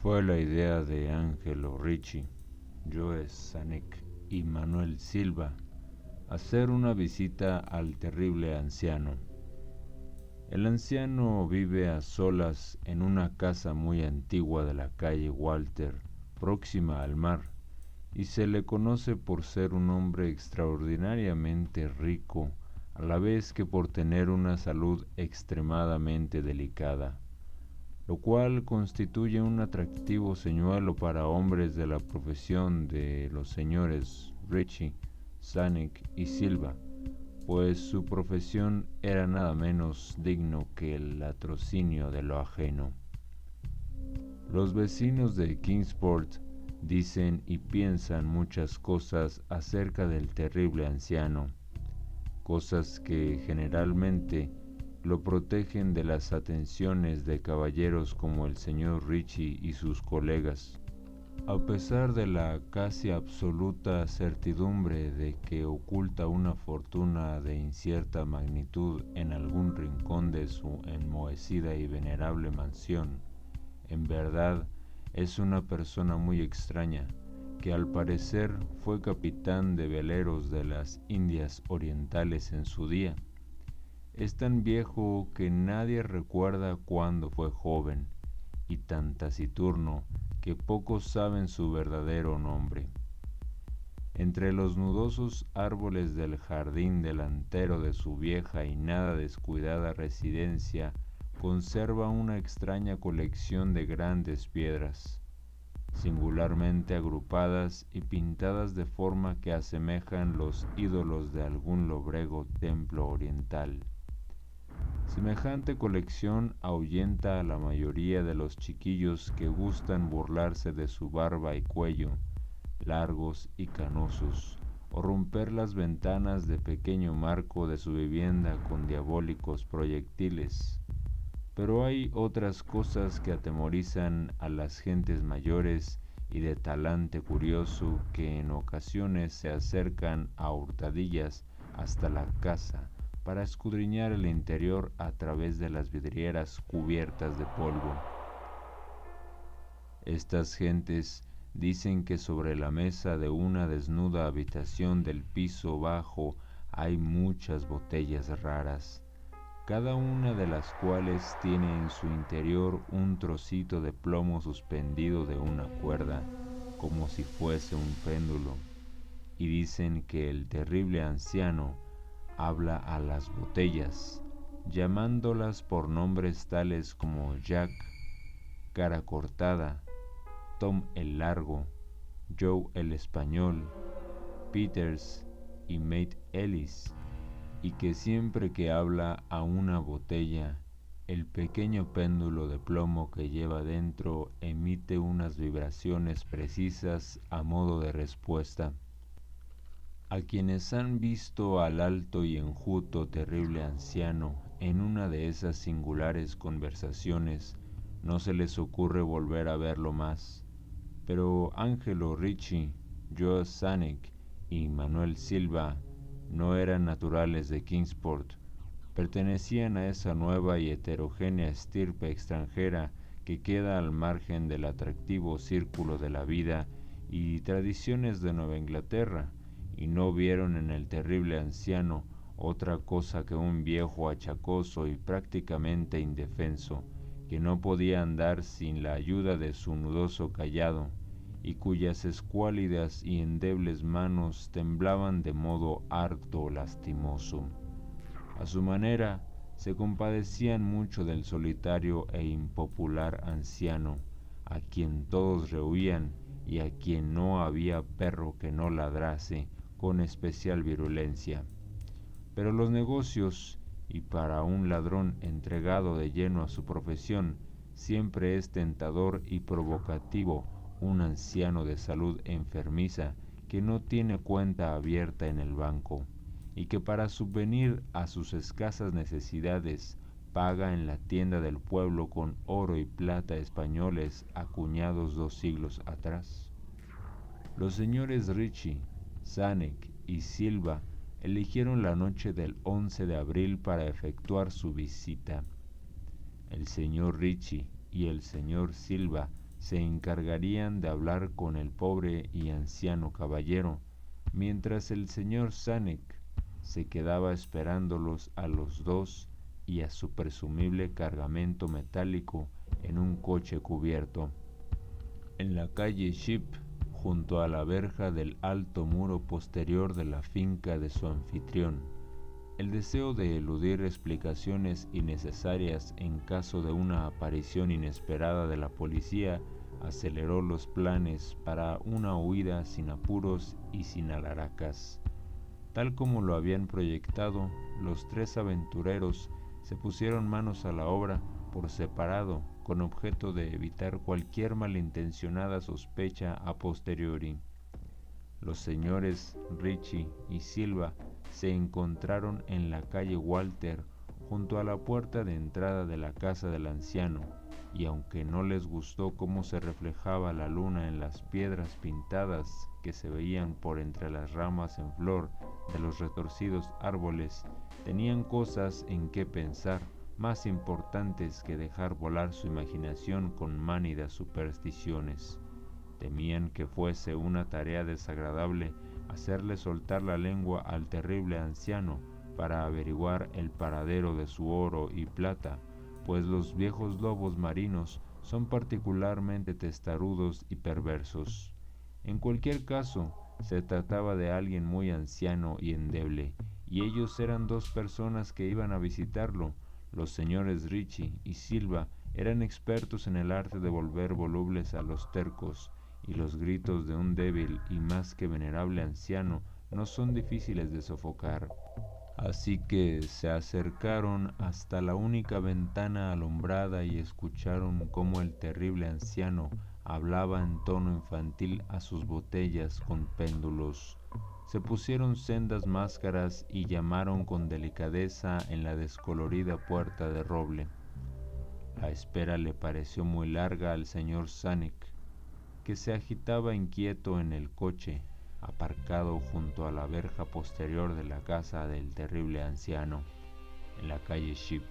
Fue la idea de Angelo Ricci, Joe Zanuck y Manuel Silva hacer una visita al terrible anciano. El anciano vive a solas en una casa muy antigua de la calle Walter, próxima al mar, y se le conoce por ser un hombre extraordinariamente rico, a la vez que por tener una salud extremadamente delicada, lo cual constituye un atractivo señuelo para hombres de la profesión de los señores Ricci, Zanuck y Silva, pues su profesión era nada menos digno que el latrocinio de lo ajeno. Los vecinos de Kingsport dicen y piensan muchas cosas acerca del terrible anciano, cosas que generalmente lo protegen de las atenciones de caballeros como el señor Ricci y sus colegas. A pesar de la casi absoluta certidumbre de que oculta una fortuna de incierta magnitud en algún rincón de su enmohecida y venerable mansión, en verdad es una persona muy extraña, que al parecer fue capitán de veleros de las Indias Orientales en su día. Es tan viejo que nadie recuerda cuándo fue joven, y tan taciturno que pocos saben su verdadero nombre. Entre los nudosos árboles del jardín delantero de su vieja y nada descuidada residencia conserva una extraña colección de grandes piedras, singularmente agrupadas y pintadas de forma que asemejan los ídolos de algún lóbrego templo oriental. Semejante colección ahuyenta a la mayoría de los chiquillos que gustan burlarse de su barba y cuello, largos y canosos, o romper las ventanas de pequeño marco de su vivienda con diabólicos proyectiles. Pero hay otras cosas que atemorizan a las gentes mayores y de talante curioso que en ocasiones se acercan a hurtadillas hasta la casa para escudriñar el interior a través de las vidrieras cubiertas de polvo. Estas gentes dicen que sobre la mesa de una desnuda habitación del piso bajo hay muchas botellas raras, cada una de las cuales tiene en su interior un trocito de plomo suspendido de una cuerda, como si fuese un péndulo, y dicen que el terrible anciano habla a las botellas, llamándolas por nombres tales como Jack, Cara Cortada, Tom el Largo, Joe el Español, Peters y Mate Ellis, y que siempre que habla a una botella, el pequeño péndulo de plomo que lleva dentro emite unas vibraciones precisas a modo de respuesta. A quienes han visto al alto y enjuto terrible anciano en una de esas singulares conversaciones, no se les ocurre volver a verlo más. Pero Angelo Ricci, Joe Zanuck y Manuel Silva no eran naturales de Kingsport, pertenecían a esa nueva y heterogénea estirpe extranjera que queda al margen del atractivo círculo de la vida y tradiciones de Nueva Inglaterra, y no vieron en el terrible anciano otra cosa que un viejo achacoso y prácticamente indefenso, que no podía andar sin la ayuda de su nudoso cayado, y cuyas escuálidas y endebles manos temblaban de modo harto lastimoso. A su manera, se compadecían mucho del solitario e impopular anciano, a quien todos rehuían y a quien no había perro que no ladrase con especial virulencia. Pero los negocios, y para un ladrón entregado de lleno a su profesión, siempre es tentador y provocativo un anciano de salud enfermiza que no tiene cuenta abierta en el banco, y que para subvenir a sus escasas necesidades paga en la tienda del pueblo con oro y plata españoles acuñados 2 siglos atrás. Los señores Ricci, Zanuck y Silva eligieron la noche del 11 de abril para efectuar su visita. El señor Ricci y el señor Silva se encargarían de hablar con el pobre y anciano caballero, mientras el señor Zanek se quedaba esperándolos a los dos y a su presumible cargamento metálico en un coche cubierto. En la calle Ship, junto a la verja del alto muro posterior de la finca de su anfitrión, el deseo de eludir explicaciones innecesarias en caso de una aparición inesperada de la policía aceleró los planes para una huida sin apuros y sin alaracas. Tal como lo habían proyectado, los tres aventureros se pusieron manos a la obra por separado con objeto de evitar cualquier malintencionada sospecha a posteriori. Los señores Ritchie y Silva se encontraron en la calle Walter junto a la puerta de entrada de la casa del anciano, y aunque no les gustó cómo se reflejaba la luna en las piedras pintadas que se veían por entre las ramas en flor de los retorcidos árboles, tenían cosas en que pensar más importantes que dejar volar su imaginación con mánidas supersticiones. Temían que fuese una tarea desagradable hacerle soltar la lengua al terrible anciano para averiguar el paradero de su oro y plata, pues los viejos lobos marinos son particularmente testarudos y perversos. En cualquier caso, se trataba de alguien muy anciano y endeble, y ellos eran dos personas que iban a visitarlo. Los señores Ritchie y Silva eran expertos en el arte de volver volubles a los tercos, y los gritos de un débil y más que venerable anciano no son difíciles de sofocar. Así que se acercaron hasta la única ventana alumbrada y escucharon cómo el terrible anciano hablaba en tono infantil a sus botellas con péndulos. Se pusieron sendas máscaras y llamaron con delicadeza en la descolorida puerta de roble. La espera le pareció muy larga al señor Zanek, que se agitaba inquieto en el coche, aparcado junto a la verja posterior de la casa del terrible anciano, en la calle Ship.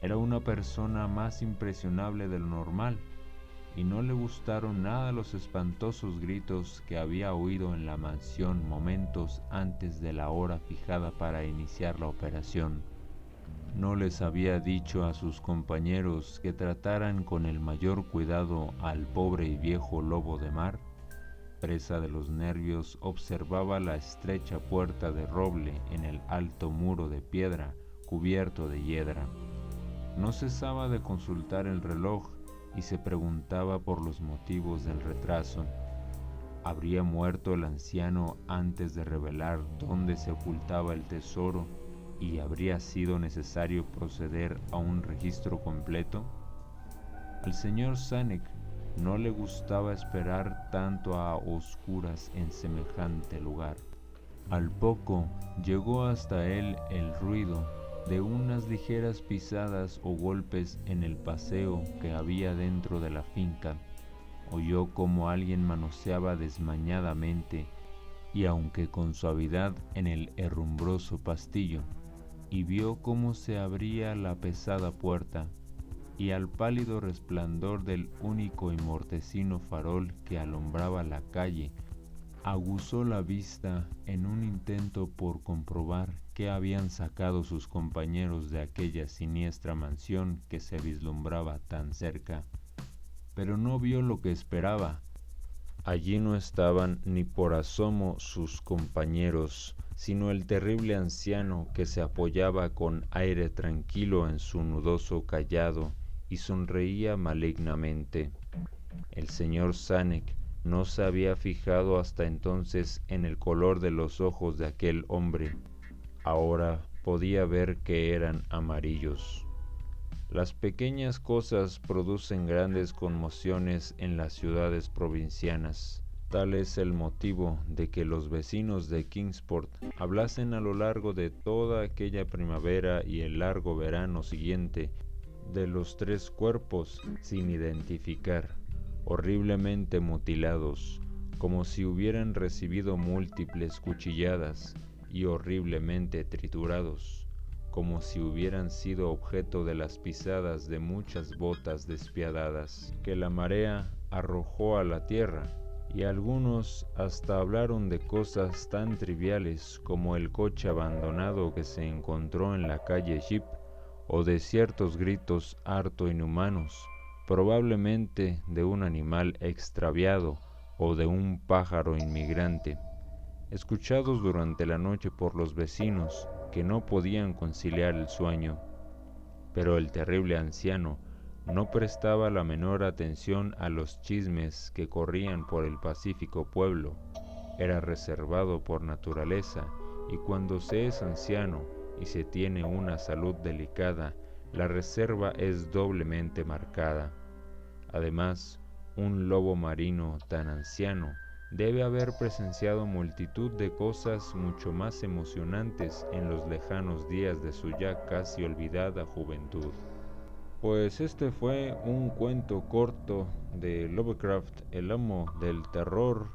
Era una persona más impresionable de lo normal, y no le gustaron nada los espantosos gritos que había oído en la mansión momentos antes de la hora fijada para iniciar la operación. ¿No les había dicho a sus compañeros que trataran con el mayor cuidado al pobre y viejo lobo de mar? Presa de los nervios, observaba la estrecha puerta de roble en el alto muro de piedra cubierto de hiedra. No cesaba de consultar el reloj y se preguntaba por los motivos del retraso. ¿Habría muerto el anciano antes de revelar dónde se ocultaba el tesoro y habría sido necesario proceder a un registro completo? Al señor Zanek no le gustaba esperar tanto a oscuras en semejante lugar. Al poco llegó hasta él el ruido de unas ligeras pisadas o golpes en el paseo que había dentro de la finca. Oyó como alguien manoseaba desmañadamente, y aunque con suavidad, en el herrumbroso pastillo, y vio cómo se abría la pesada puerta, y al pálido resplandor del único y mortecino farol que alumbraba la calle, aguzó la vista en un intento por comprobar qué habían sacado sus compañeros de aquella siniestra mansión que se vislumbraba tan cerca. Pero no vio lo que esperaba. Allí no estaban ni por asomo sus compañeros, sino el terrible anciano que se apoyaba con aire tranquilo en su nudoso cayado y sonreía malignamente. El señor Zanek no se había fijado hasta entonces en el color de los ojos de aquel hombre. Ahora podía ver que eran amarillos. Las pequeñas cosas producen grandes conmociones en las ciudades provincianas. Tal es el motivo de que los vecinos de Kingsport hablasen a lo largo de toda aquella primavera y el largo verano siguiente de los tres cuerpos sin identificar, horriblemente mutilados, como si hubieran recibido múltiples cuchilladas, y horriblemente triturados, como si hubieran sido objeto de las pisadas de muchas botas despiadadas que la marea arrojó a la tierra, y algunos hasta hablaron de cosas tan triviales como el coche abandonado que se encontró en la calle Jeep, o de ciertos gritos harto inhumanos, probablemente de un animal extraviado o de un pájaro inmigrante, escuchados durante la noche por los vecinos que no podían conciliar el sueño. Pero el terrible anciano no prestaba la menor atención a los chismes que corrían por el pacífico pueblo. Era reservado por naturaleza, y cuando se es anciano y se tiene una salud delicada, la reserva es doblemente marcada. Además, un lobo marino tan anciano debe haber presenciado multitud de cosas mucho más emocionantes en los lejanos días de su ya casi olvidada juventud. Pues este fue un cuento corto de Lovecraft, el amo del terror.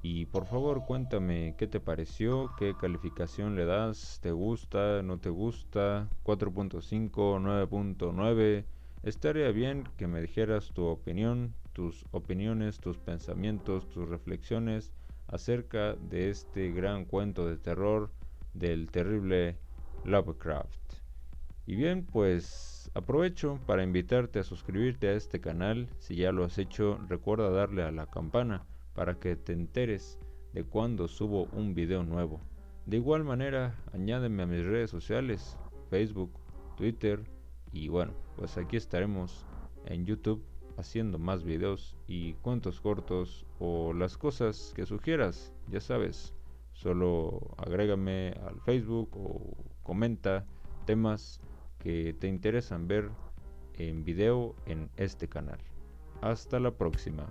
Y por favor cuéntame qué te pareció, qué calificación le das, te gusta, no te gusta, 4.5, 9.9. Estaría bien que me dijeras tu opinión, tus opiniones, tus pensamientos, tus reflexiones acerca de este gran cuento de terror del terrible Lovecraft. Y bien, pues aprovecho para invitarte a suscribirte a este canal. Si ya lo has hecho, recuerda darle a la campana para que te enteres de cuando subo un video nuevo. De igual manera, añádeme a mis redes sociales, Facebook, Twitter, y bueno, pues aquí estaremos en YouTube haciendo más videos y cuentos cortos o las cosas que sugieras, ya sabes. Solo agrégame al Facebook o comenta temas que te interesan ver en video en este canal. Hasta la próxima.